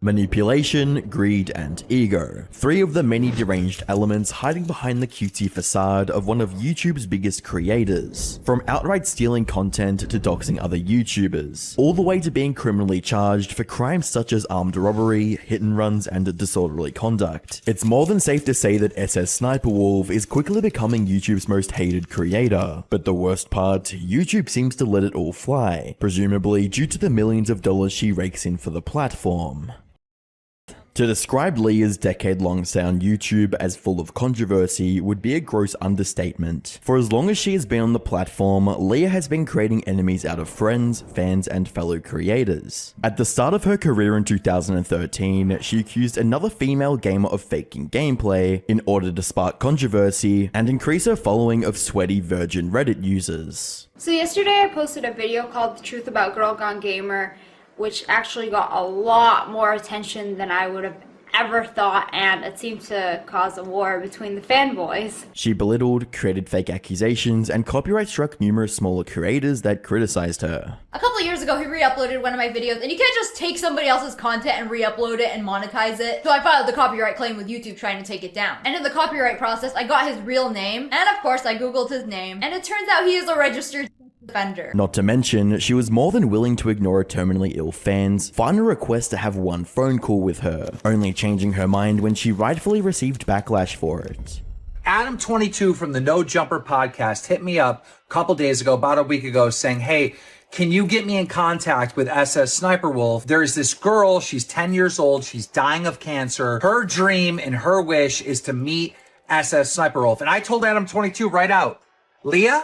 manipulation, greed, and ego. Three of the many deranged elements hiding behind the cutesy facade of one of YouTube's biggest creators. From outright stealing content to doxing other YouTubers, all the way to being criminally charged for crimes such as armed robbery, hit and runs, and disorderly conduct. It's more than safe to say that SSSniperWolf is quickly becoming YouTube's most hated creator. But the worst part, YouTube seems to let it all fly, presumably due to the millions of dollars she rakes in for the platform. To describe Leah's decade-long stay on YouTube as full of controversy would be a gross understatement. For as long as she has been on the platform, Leah has been creating enemies out of friends, fans, and fellow creators. At the start of her career in 2013, she accused another female gamer of faking gameplay in order to spark controversy and increase her following of sweaty virgin Reddit users. So yesterday I posted a video called The Truth About Girl Gone Gamer, which actually got a lot more attention than I would have ever thought, and it seemed to cause a war between the fanboys. She belittled, created fake accusations, and copyright struck numerous smaller creators that criticized her. A couple of years ago, he re-uploaded one of my videos, and you can't just take somebody else's content and re-upload it and monetize it. So I filed the copyright claim with YouTube trying to take it down. And in the copyright process, I got his real name, and of course I googled his name, and it turns out he is a registered offender. Not to mention, she was more than willing to ignore her terminally ill fans, find a request to have one phone call with her, only changing her mind when she rightfully received backlash for it. Adam22 from the No Jumper podcast hit me up a couple days ago, about a week ago, saying, hey, can you get me in contact with SSSniperWolf? There's this girl, she's 10 years old, she's dying of cancer. Her dream and her wish is to meet SSSniperWolf. And I told Adam22 right out, Leah,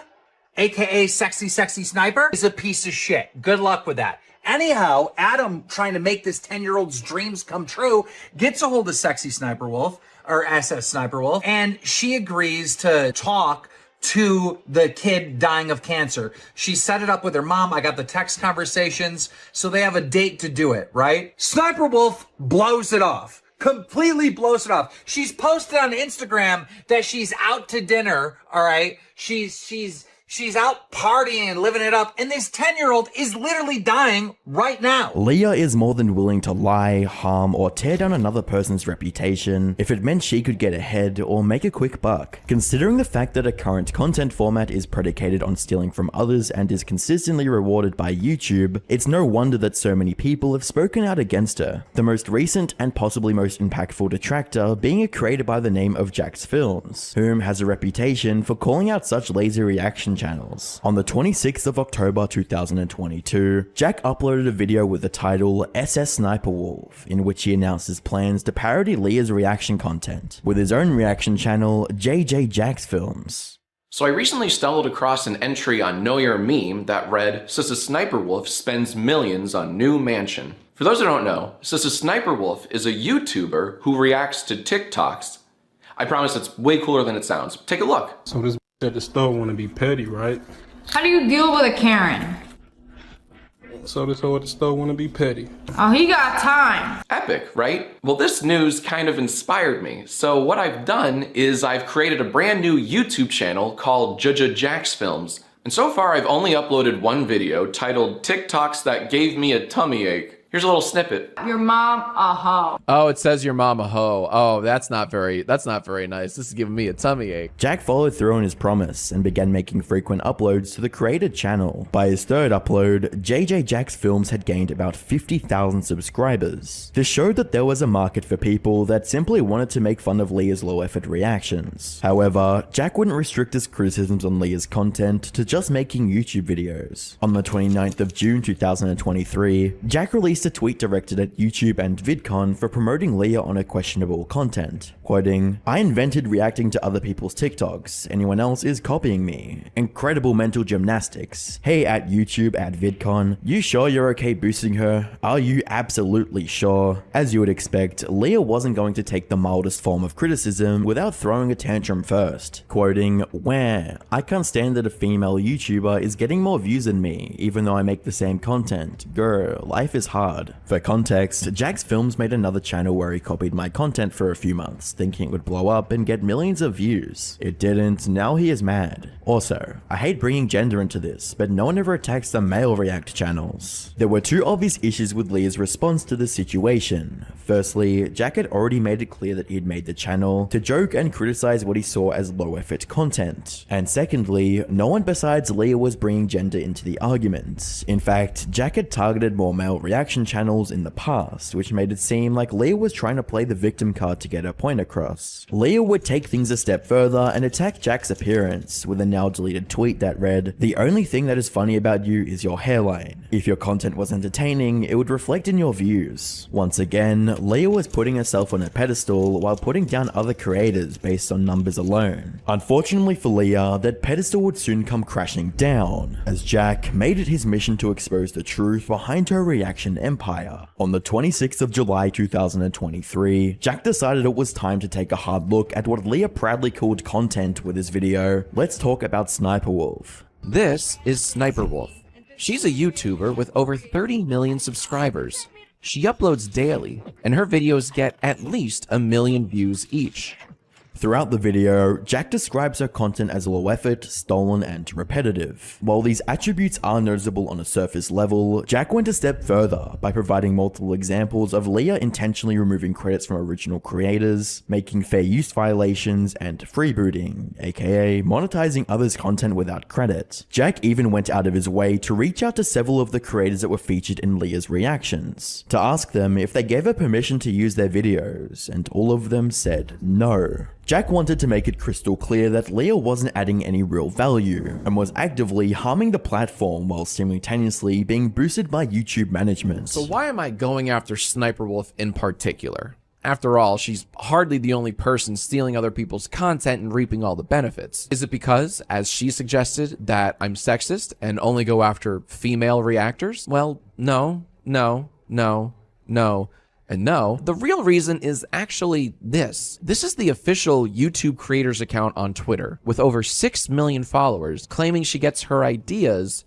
aka Sexy Sniper, is a piece of shit. Good luck with that. Anyhow, Adam, trying to make this 10-year-old's dreams come true, gets a hold of Sexy SniperWolf, or SSSniperWolf, and she agrees to talk to the kid dying of cancer. She set it up with her mom. I got the text conversations, so they have a date to do it, right? SniperWolf blows it off. Completely blows it off. She's posted on Instagram that she's out to dinner, all right? She's out partying and living it up, and this 10-year-old is literally dying right now. Leah is more than willing to lie, harm, or tear down another person's reputation if it meant she could get ahead or make a quick buck. Considering the fact that her current content format is predicated on stealing from others and is consistently rewarded by YouTube, it's no wonder that so many people have spoken out against her. The most recent and possibly most impactful detractor being a creator by the name of JacksFilms, whom has a reputation for calling out such lazy reaction channels. On the 26th of October 2022, Jack uploaded a video with the title SSSniperWolf, in which he announced his plans to parody Leah's reaction content with his own reaction channel, JacksFilms. So I recently stumbled across an entry on Know Your Meme that read, SSSniperWolf spends millions on new mansion. For those who don't know, SSSniperWolf is a YouTuber who reacts to TikToks. I promise it's way cooler than it sounds. Take a look. So this at the store want to be petty, right? How do you deal with a Karen? So this hoe at the store want to be petty. Oh, he got time. Epic, right? Well, this news kind of inspired me. So what I've done is I've created a brand new YouTube channel called YouTuber JacksFilms. And so far I've only uploaded one video titled TikToks That Gave Me a Tummy Ache. Here's a little snippet. Your mom a hoe. Oh, it says your mom a hoe. Oh, that's not very nice. This is giving me a tummy ache. Jack followed through on his promise and began making frequent uploads to the created channel. By his third upload, JacksFilms had gained about 50,000 subscribers. This showed that there was a market for people that simply wanted to make fun of Leah's low-effort reactions. However, Jack wouldn't restrict his criticisms on Leah's content to just making YouTube videos. On the 29th of June 2023, Jack released a tweet directed at YouTube and VidCon for promoting Leah on her questionable content, quoting, "I invented reacting to other people's TikToks. Anyone else is copying me. Incredible mental gymnastics. Hey at YouTube at VidCon, you sure you're okay boosting her? Are you absolutely sure?" As you would expect, Leah wasn't going to take the mildest form of criticism without throwing a tantrum first, quoting, "Wah, I can't stand that a female YouTuber is getting more views than me, even though I make the same content. Girl, life is hard. card. For context, JacksFilms made another channel where he copied my content for a few months, thinking it would blow up and get millions of views. It didn't, now he is mad. Also, I hate bringing gender into this, but no one ever attacks the male react channels. There were two obvious issues with Leah's response to the situation. Firstly, Jack had already made it clear that he had made the channel to joke and criticize what he saw as low effort content. And secondly, no one besides Leah was bringing gender into the argument. In fact, Jack had targeted more male reaction channels in the past, which made it seem like Leah was trying to play the victim card to get her point across. Leah would take things a step further and attack Jack's appearance with a now deleted tweet that read, "The only thing that is funny about you is your hairline. If your content was entertaining, it would reflect in your views." Once again, Leah was putting herself on a pedestal while putting down other creators based on numbers alone. Unfortunately for Leah, that pedestal would soon come crashing down, as Jack made it his mission to expose the truth behind her reaction empire. On the 26th of July 2023, Jack decided it was time to take a hard look at what Leah proudly called content with his video, "Let's Talk About SSSniperWolf." This is SSSniperWolf. She's a YouTuber with over 30 million subscribers. She uploads daily, and her videos get at least 1 million views each. Throughout the video, Jack describes her content as low effort, stolen, and repetitive. While these attributes are noticeable on a surface level, Jack went a step further by providing multiple examples of Leah intentionally removing credits from original creators, making fair use violations, and freebooting, aka monetizing others' content without credit. Jack even went out of his way to reach out to several of the creators that were featured in Leah's reactions, to ask them if they gave her permission to use their videos, and all of them said no. Jack wanted to make it crystal clear that Leah wasn't adding any real value, and was actively harming the platform while simultaneously being boosted by YouTube management. So why am I going after SSSniperWolf in particular? After all, she's hardly the only person stealing other people's content and reaping all the benefits. Is it because, as she suggested, that I'm sexist and only go after female reactors? Well, no, no, no, no. And no, the real reason is actually this. This is the official YouTube creators account on Twitter, with over 6 million followers, claiming she gets her ideas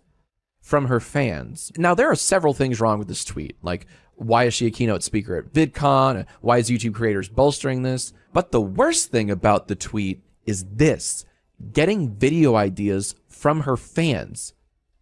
from her fans. Now, there are several things wrong with this tweet, like why is she a keynote speaker at VidCon? Why is YouTube creators bolstering this? But the worst thing about the tweet is this: getting video ideas from her fans.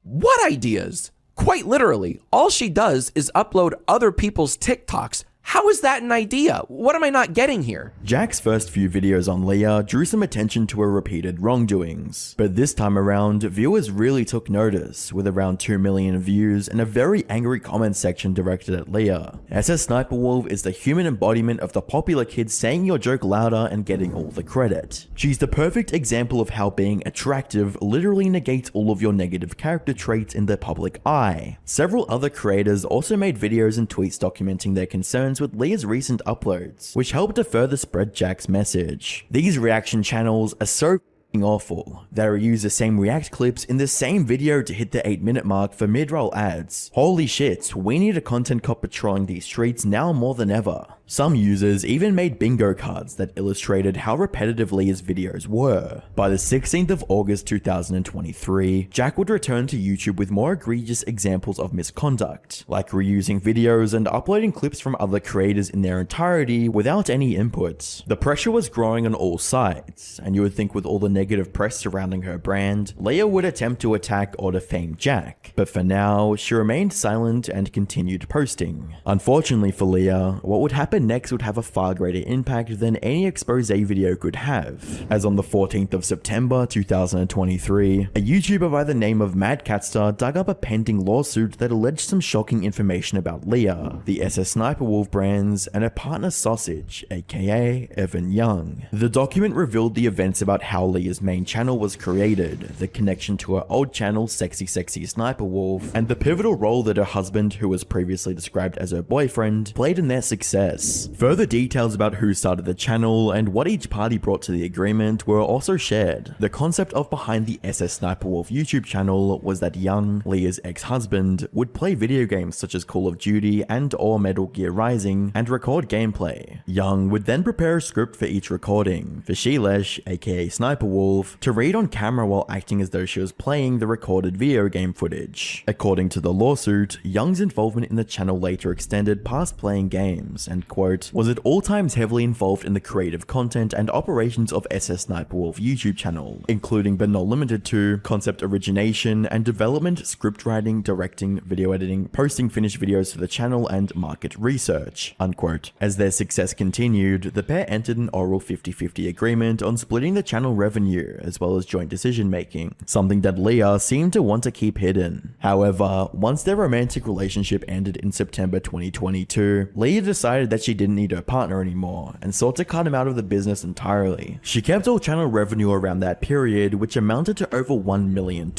What ideas? Quite literally, all she does is upload other people's TikToks. How is that an idea? What am I not getting here? Jack's first few videos on Leah drew some attention to her repeated wrongdoings, but this time around, viewers really took notice, with around 2 million views and a very angry comment section directed at Leah. SSSniperWolf is the human embodiment of the popular kid saying your joke louder and getting all the credit. She's the perfect example of how being attractive literally negates all of your negative character traits in the public eye. Several other creators also made videos and tweets documenting their concerns with Leah's recent uploads, which helped to further spread Jack's message. These reaction channels are so awful. They reuse the same react clips in the same video to hit the 8-minute mark for mid-roll ads. Holy shit, we need a content cop patrolling these streets now more than ever. Some users even made bingo cards that illustrated how repetitive Leah's videos were. By the 16th of August 2023, Jack would return to YouTube with more egregious examples of misconduct, like reusing videos and uploading clips from other creators in their entirety without any input. The pressure was growing on all sides, and you would think with all the negative press surrounding her brand, Leah would attempt to attack or defame Jack, but for now, she remained silent and continued posting. Unfortunately for Leah, what would happen next would have a far greater impact than any expose video could have, as on the 14th of September 2023, a YouTuber by the name of Mad Catstar dug up a pending lawsuit that alleged some shocking information about Leah, the SSSniperWolf brands, and her partner Sausage, aka Evan Young. The document revealed the events about how Leah's main channel was created, the connection to her old channel Sexy SSSniperWolf, and the pivotal role that her husband, who was previously described as her boyfriend, played in their success. Further details about who started the channel and what each party brought to the agreement were also shared. The concept of behind the SSSniperWolf YouTube channel was that Young, Leah's ex-husband, would play video games such as Call of Duty and or Metal Gear Rising and record gameplay. Young would then prepare a script for each recording. For Shailesh, aka SniperWolf, SSSniperWolf to read on camera while acting as though she was playing the recorded video game footage. According to the lawsuit, Young's involvement in the channel later extended past playing games and, quote, was at all times heavily involved in the creative content and operations of SSSniperWolf YouTube channel, including but not limited to concept origination and development, script writing, directing, video editing, posting finished videos for the channel, and market research, unquote. As their success continued, the pair entered an oral 50-50 agreement on splitting the channel revenue as well as joint decision making, something that Leah seemed to want to keep hidden. However, once their romantic relationship ended in September 2022, Leah decided that she didn't need her partner anymore and sought to cut him out of the business entirely. She kept all channel revenue around that period, which amounted to over $1 million,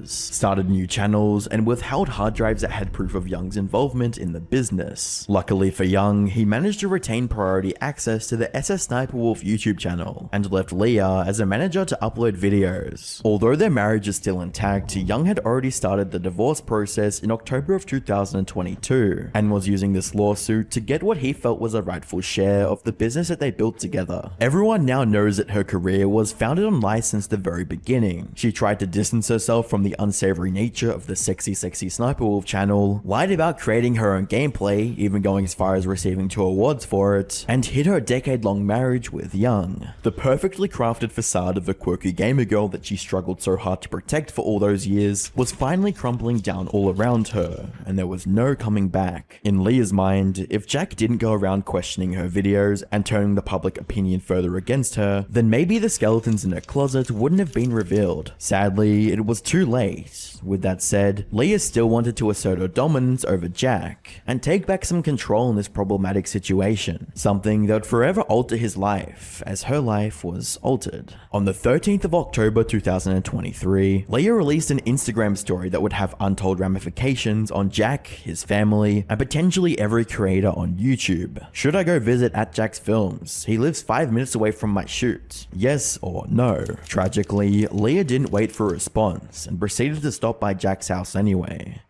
started new channels, and withheld hard drives that had proof of Young's involvement in the business. Luckily for Young, he managed to retain priority access to the SSSniperWolf YouTube channel and left Leah as a manager to upload videos. Although their marriage is still intact, Young had already started the divorce process in October of 2022 and was using this lawsuit to get what he felt was a rightful share of the business that they built together. Everyone now knows that her career was founded on lies since the very beginning. She tried to distance herself from the unsavory nature of the sexy SSSniperWolf channel, lied about creating her own gameplay, even going as far as receiving 2 awards for it, and hid her decade-long marriage with Young. The perfectly crafted facade of the quirky gamer girl that she struggled so hard to protect for all those years was finally crumbling down all around her, and there was no coming back. In Leah's mind, if Jack didn't go around questioning her videos and turning the public opinion further against her, then maybe the skeletons in her closet wouldn't have been revealed. Sadly, it was too late. With that said, Leah still wanted to assert her dominance over Jack and take back some control in this problematic situation, something that would forever alter his life as her life was altered. On the 13th of October 2023, Leah released an Instagram story that would have untold ramifications on Jack, his family, and potentially every creator on YouTube. Should I go visit @JacksFilms? He lives 5 minutes away from my shoot. Yes or no? Tragically, Leah didn't wait for a response and proceeded to stop by Jack's house anyway.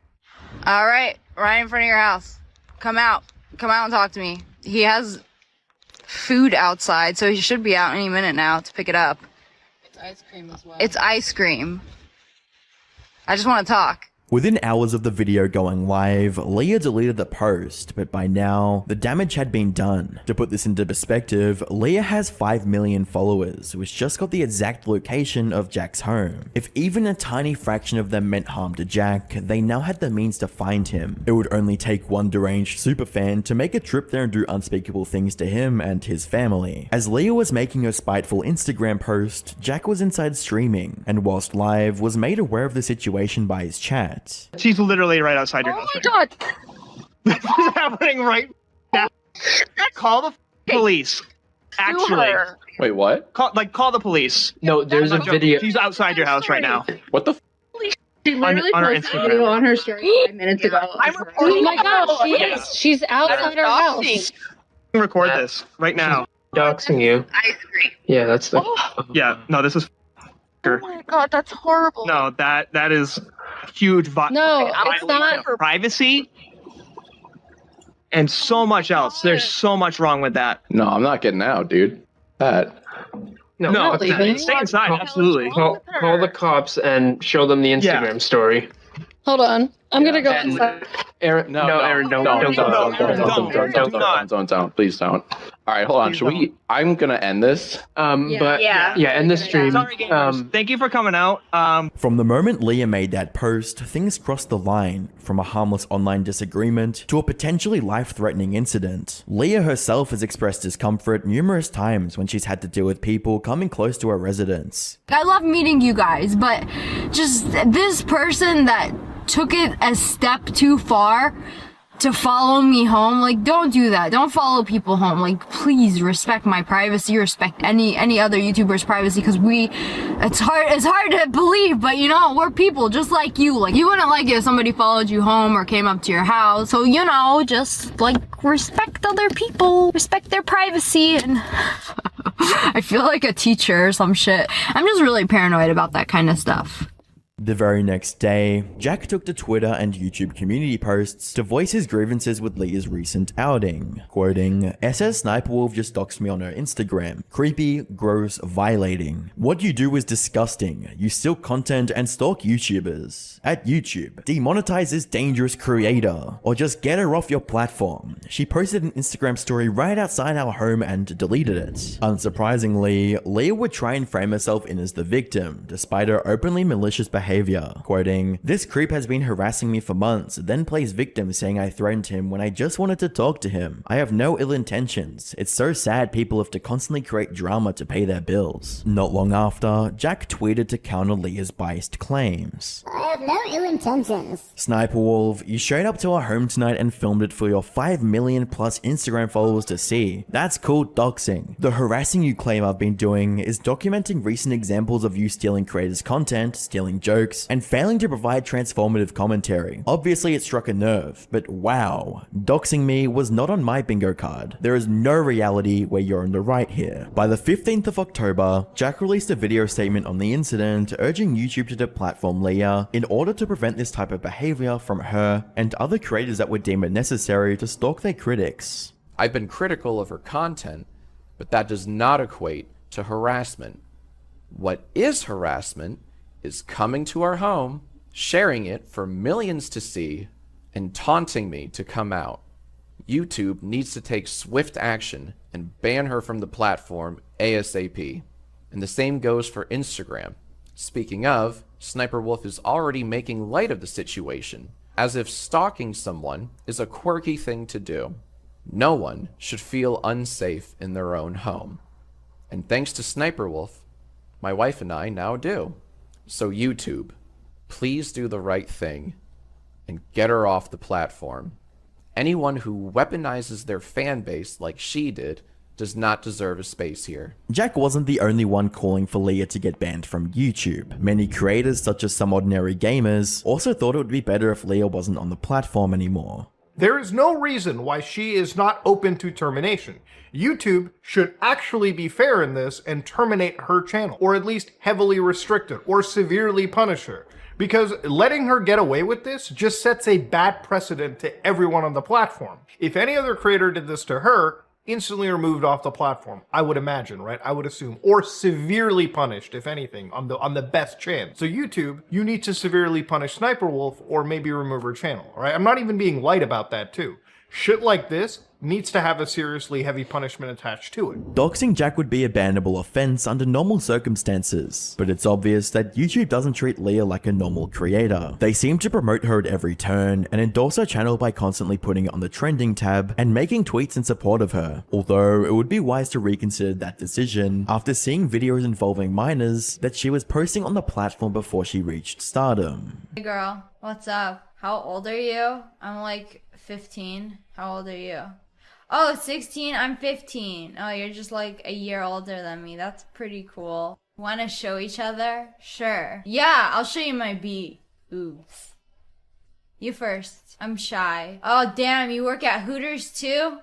All right in front of your house. Come out and talk to me. He has food outside, so he should be out any minute now to pick it up. It's ice cream as well. It's ice cream. I just want to talk. Within hours of the video going live, Leah deleted the post, but by now, the damage had been done. To put this into perspective, Leah has 5 million followers, which just got the exact location of Jack's home. If even a tiny fraction of them meant harm to Jack, they now had the means to find him. It would only take one deranged superfan to make a trip there and do unspeakable things to him and his family. As Leah was making her spiteful Instagram post, Jack was inside streaming, and whilst live, was made aware of the situation by his chat. She's literally right outside your house. Oh my god! This is happening right now. Call the police. Actually. Wait, what? Call the police. No, there's a video. She's outside your house right now. What the? She literally on her posted a Instagram. video on her story 5 minutes ago. Oh my god, she is. She's outside her house. Record this right now. Doxing you. Ice cream. Yeah, that's the. Yeah, no, this is. Oh my god, that's horrible. No, that is huge. No, it's not. Privacy and so much else. There's so much wrong with that. No, I'm not getting out, dude. That. No, leaving. stay inside. Absolutely. Call the cops and show them the Instagram story. Hold on. I'm gonna go inside. Aaron, no, Aaron, don't. Don't. Please don't. All right, hold on. Should we? I'm gonna end this. End the stream. Sorry, gamers. Thank you for coming out. From the moment Leah made that post, things crossed the line from a harmless online disagreement to a potentially life-threatening incident. Leah herself has expressed discomfort numerous times when she's had to deal with people coming close to her residence. I love meeting you guys, but just this person that took it a step too far to follow me home, like, don't do that. Don't follow people home. Like, please respect my privacy, respect any other YouTuber's privacy, because it's hard to believe, but you know, we're people just like you. Like, you wouldn't like it if somebody followed you home or came up to your house. So, you know, just like respect other people, respect their privacy. And I feel like a teacher or some shit. I'm just really paranoid about that kind of stuff. The very next day, Jack took to Twitter and YouTube community posts to voice his grievances with Leah's recent outing, quoting, SSSniperWolf just doxed me on her Instagram. Creepy, gross, violating. What you do is disgusting. You steal content and stalk YouTubers. At YouTube, demonetize this dangerous creator, or just get her off your platform. She posted an Instagram story right outside our home and deleted it. Unsurprisingly, Leah would try and frame herself in as the victim, despite her openly malicious behavior, quoting, this creep has been harassing me for months, then plays victim saying I threatened him when I just wanted to talk to him. I have no ill intentions. It's so sad people have to constantly create drama to pay their bills. Not long after, Jack tweeted to counter Leah's biased claims. I have no ill intentions. SniperWolf, you showed up to our home tonight and filmed it for your 5 million plus Instagram followers to see. That's called doxing. The harassing you claim I've been doing is documenting recent examples of you stealing creators' content, stealing jokes, and failing to provide transformative commentary. Obviously it struck a nerve, but wow, doxing me was not on my bingo card. There is no reality where you're in the right here. By the 15th of October, Jack released a video statement on the incident urging YouTube to deplatform Leah in order to prevent this type of behavior from her and other creators that would deem it necessary to stalk their critics. I've been critical of her content, but that does not equate to harassment. What is harassment is coming to our home, sharing it for millions to see, and taunting me to come out. YouTube needs to take swift action and ban her from the platform ASAP. And the same goes for Instagram. Speaking of, SniperWolf is already making light of the situation, as if stalking someone is a quirky thing to do. No one should feel unsafe in their own home. And thanks to SniperWolf, my wife and I now do. So YouTube, please do the right thing and get her off the platform. Anyone who weaponizes their fan base like she did does not deserve a space here. Jack wasn't the only one calling for Leah to get banned from YouTube. Many creators, such as Some Ordinary Gamers, also thought it would be better if Leah wasn't on the platform anymore. There is no reason why she is not open to termination. YouTube should actually be fair in this and terminate her channel, or at least heavily restrict it, or severely punish her. Because letting her get away with this just sets a bad precedent to everyone on the platform. If any other creator did this to her, instantly removed off the platform, I would imagine, right? I would assume, or severely punished, if anything, on the best chance. So YouTube, you need to severely punish SniperWolf or maybe remove her channel, all right? I'm not even being light about that too. Shit like this needs to have a seriously heavy punishment attached to it. Doxing Jack would be a bannable offense under normal circumstances, but it's obvious that YouTube doesn't treat Leah like a normal creator. They seem to promote her at every turn and endorse her channel by constantly putting it on the trending tab and making tweets in support of her, although it would be wise to reconsider that decision after seeing videos involving minors that she was posting on the platform before she reached stardom. Hey girl, what's up? How old are you? I'm like 15. How old are you? Oh, 16, I'm 15. Oh, you're just like a year older than me. That's pretty cool. Wanna show each other? Sure. Yeah, I'll show you my beat. Oops. You first. I'm shy. Oh, damn, you work at Hooters too?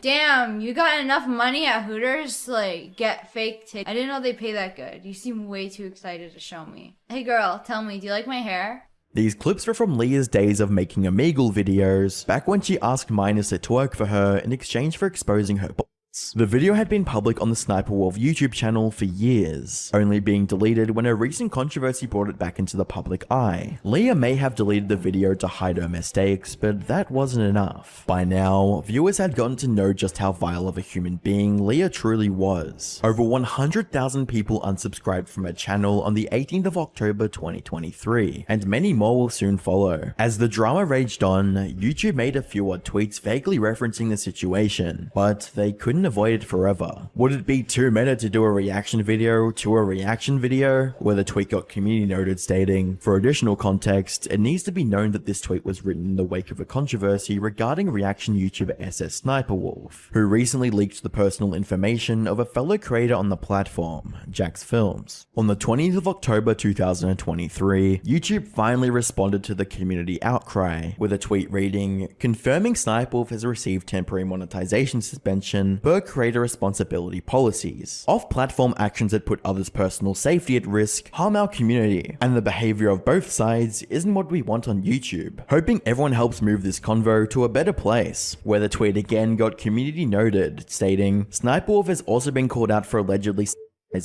Damn, you got enough money at Hooters to like get fake tickets. I didn't know they pay that good. You seem way too excited to show me. Hey girl, tell me, do you like my hair? These clips were from Leah's days of making Omegle videos, back when she asked minors to twerk for her in exchange for exposing her balls. The video had been public on the SniperWolf YouTube channel for years, only being deleted when a recent controversy brought it back into the public eye. Leah may have deleted the video to hide her mistakes, but that wasn't enough. By now, viewers had gotten to know just how vile of a human being Leah truly was. Over 100,000 people unsubscribed from her channel on the 18th of October 2023, and many more will soon follow. As the drama raged on, YouTube made a few odd tweets vaguely referencing the situation, but they couldn't avoid it forever. Would it be too meta to do a reaction video to a reaction video? Where the tweet got community noted stating, for additional context, it needs to be known that this tweet was written in the wake of a controversy regarding reaction YouTuber SSSniperWolf, who recently leaked the personal information of a fellow creator on the platform, JacksFilms. On the 20th of October 2023, YouTube finally responded to the community outcry with a tweet reading, confirming SniperWolf has received temporary monetization suspension subvert creator responsibility policies, off-platform actions that put others' personal safety at risk, harm our community, and the behavior of both sides isn't what we want on YouTube. Hoping everyone helps move this convo to a better place, where the tweet again got community noted, stating, SSSniperWolf has also been called out for allegedly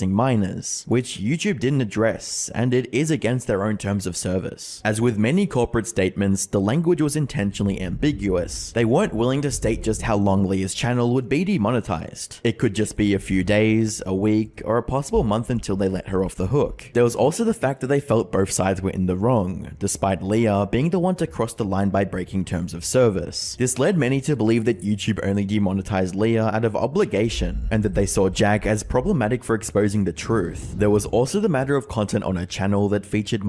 minors, which YouTube didn't address, and it is against their own terms of service. As with many corporate statements, the language was intentionally ambiguous. They weren't willing to state just how long Leah's channel would be demonetized. It could just be a few days, a week, or a possible month until they let her off the hook. There was also the fact that they felt both sides were in the wrong, despite Leah being the one to cross the line by breaking terms of service. This led many to believe that YouTube only demonetized Leah out of obligation, and that they saw Jack as problematic for exposing the truth. There was also the matter of content on her channel that featured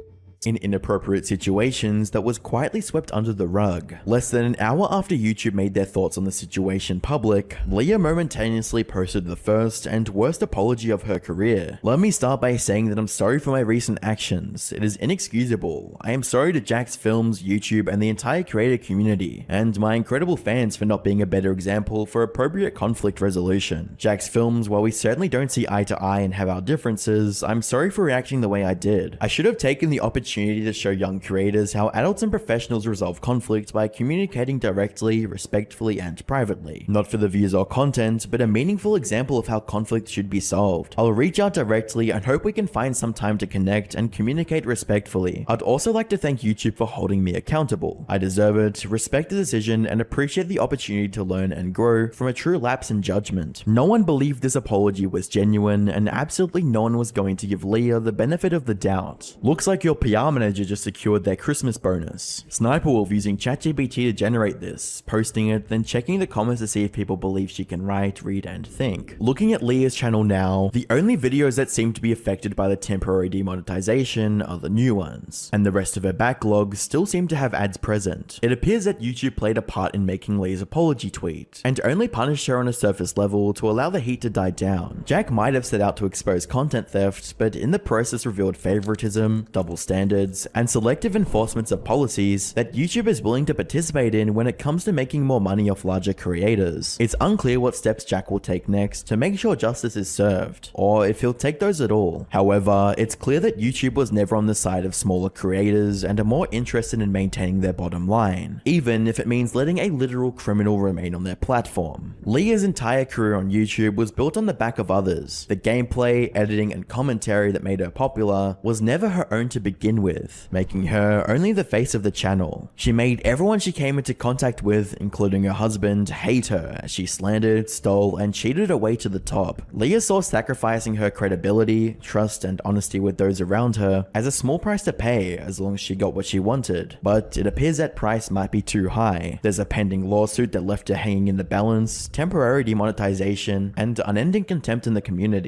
in inappropriate situations that was quietly swept under the rug. Less than an hour after YouTube made their thoughts on the situation public, Leah momentaneously posted the first and worst apology of her career. Let me start by saying that I'm sorry for my recent actions. It is inexcusable. I am sorry to JacksFilms, YouTube, and the entire creator community, and my incredible fans for not being a better example for appropriate conflict resolution. JacksFilms, while we certainly don't see eye to eye and have our differences, I'm sorry for reacting the way I did. I should have taken the opportunity to show young creators how adults and professionals resolve conflict by communicating directly, respectfully, and privately. Not for the views or content, but a meaningful example of how conflict should be solved. I'll reach out directly and hope we can find some time to connect and communicate respectfully. I'd also like to thank YouTube for holding me accountable. I deserve it, respect the decision, and appreciate the opportunity to learn and grow from a true lapse in judgment. No one believed this apology was genuine, and absolutely no one was going to give Leah the benefit of the doubt. Looks like your PR manager just secured their Christmas bonus. SSSniperWolf using ChatGPT to generate this, posting it, then checking the comments to see if people believe she can write, read, and think. Looking at Leah's channel now, the only videos that seem to be affected by the temporary demonetization are the new ones, and the rest of her backlog still seem to have ads present. It appears that YouTube played a part in making Leah's apology tweet, and only punished her on a surface level to allow the heat to die down. Jack might have set out to expose content theft, but in the process revealed favoritism, double standards, and selective enforcements of policies that YouTube is willing to participate in when it comes to making more money off larger creators. It's unclear what steps Jack will take next to make sure justice is served, or if he'll take those at all. However, it's clear that YouTube was never on the side of smaller creators and are more interested in maintaining their bottom line, even if it means letting a literal criminal remain on their platform. Leah's entire career on YouTube was built on the back of others. The gameplay, editing, and commentary that made her popular was never her own to begin with, making her only the face of the channel. She made everyone she came into contact with, including her husband, hate her as she slandered, stole, and cheated her way to the top. Leah saw sacrificing her credibility, trust, and honesty with those around her as a small price to pay as long as she got what she wanted, but it appears that price might be too high. There's a pending lawsuit that left her hanging in the balance, temporary demonetization, and unending contempt in the community.